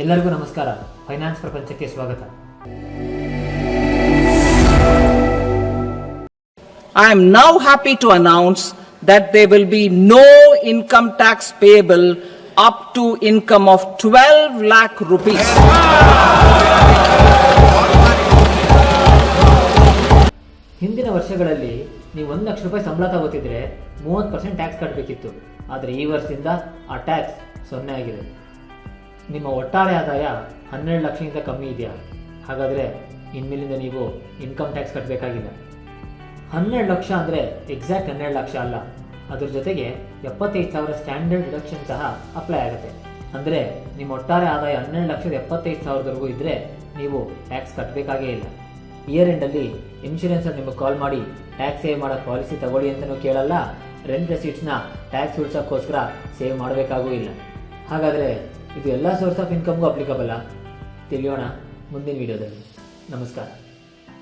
ಎಲ್ಲರಿಗೂ ನಮಸ್ಕಾರ. ಫೈನಾನ್ಸ್ ಪ್ರಪಂಚಕ್ಕೆ ಸ್ವಾಗತ. I am now happy to announce that there will be no income tax payable up to income of 12 lakh rupees. ಹಿಂದಿನ ವರ್ಷಗಳಲ್ಲಿ ನೀವು 1 ಲಕ್ಷ ರೂಪಾಯಿ ಸಂಬಳ ತಗೋತಿದ್ರೆ 30% ಟ್ಯಾಕ್ಸ್ ಕಟ್ಟಬೇಕಿತ್ತು. ಆದರೆ ಈ ವರ್ಷದಿಂದ ಆ ಟ್ಯಾಕ್ಸ್ 0 ಆಗಿದೆ. ನಿಮ್ಮ ಒಟ್ಟಾರೆ ಆದಾಯ 12 ಲಕ್ಷಕ್ಕಿಂತ ಕಮ್ಮಿ ಇದೆಯಾ? ಹಾಗಾದರೆ ಇನ್ಮೇಲಿಂದ ನೀವು ಇನ್ಕಮ್ ಟ್ಯಾಕ್ಸ್ ಕಟ್ಟಬೇಕಾಗಿಲ್ಲ. 12 ಲಕ್ಷ ಅಂದರೆ ಎಕ್ಸಾಕ್ಟ್ 12 ಲಕ್ಷ ಅಲ್ಲ, ಅದ್ರ ಜೊತೆಗೆ 75,000 ಸ್ಟ್ಯಾಂಡರ್ಡ್ ಡಿಡಕ್ಷನ್ ಸಹ ಅಪ್ಲೈ ಆಗುತ್ತೆ. ಅಂದರೆ ನಿಮ್ಮ ಒಟ್ಟಾರೆ ಆದಾಯ 12,75,000ವರೆಗೂ ಇದ್ದರೆ ನೀವು ಟ್ಯಾಕ್ಸ್ ಕಟ್ಟಬೇಕಾಗೇ ಇಲ್ಲ. ಇಯರ್ ಎಂಡಲ್ಲಿ ಇನ್ಶೂರೆನ್ಸಲ್ಲಿ ನಿಮಗೆ ಕಾಲ್ ಮಾಡಿ ಟ್ಯಾಕ್ಸ್ ಸೇವ್ ಮಾಡೋ ಪಾಲಿಸಿ ತಗೊಳ್ಳಿ ಅಂತಲೂ ಕೇಳಲ್ಲ. ರೆಂಟ್ ರೆಸೀಟ್ಸ್ನ ಟ್ಯಾಕ್ಸ್ ಉಳಿಸೋಕ್ಕೋಸ್ಕರ ಸೇವ್ ಮಾಡಬೇಕಾಗೂ ಇಲ್ಲ. ಹಾಗಾದರೆ ಇದು ಎಲ್ಲ ಸೋರ್ಸ್ ಆಫ್ ಇನ್ಕಮ್ಗೂ ಅಪ್ಲಿಕಬಲ್ಲ? ತಿಳಿಯೋಣ ಮುಂದಿನ ವಿಡಿಯೋದಲ್ಲಿ. ನಮಸ್ಕಾರ.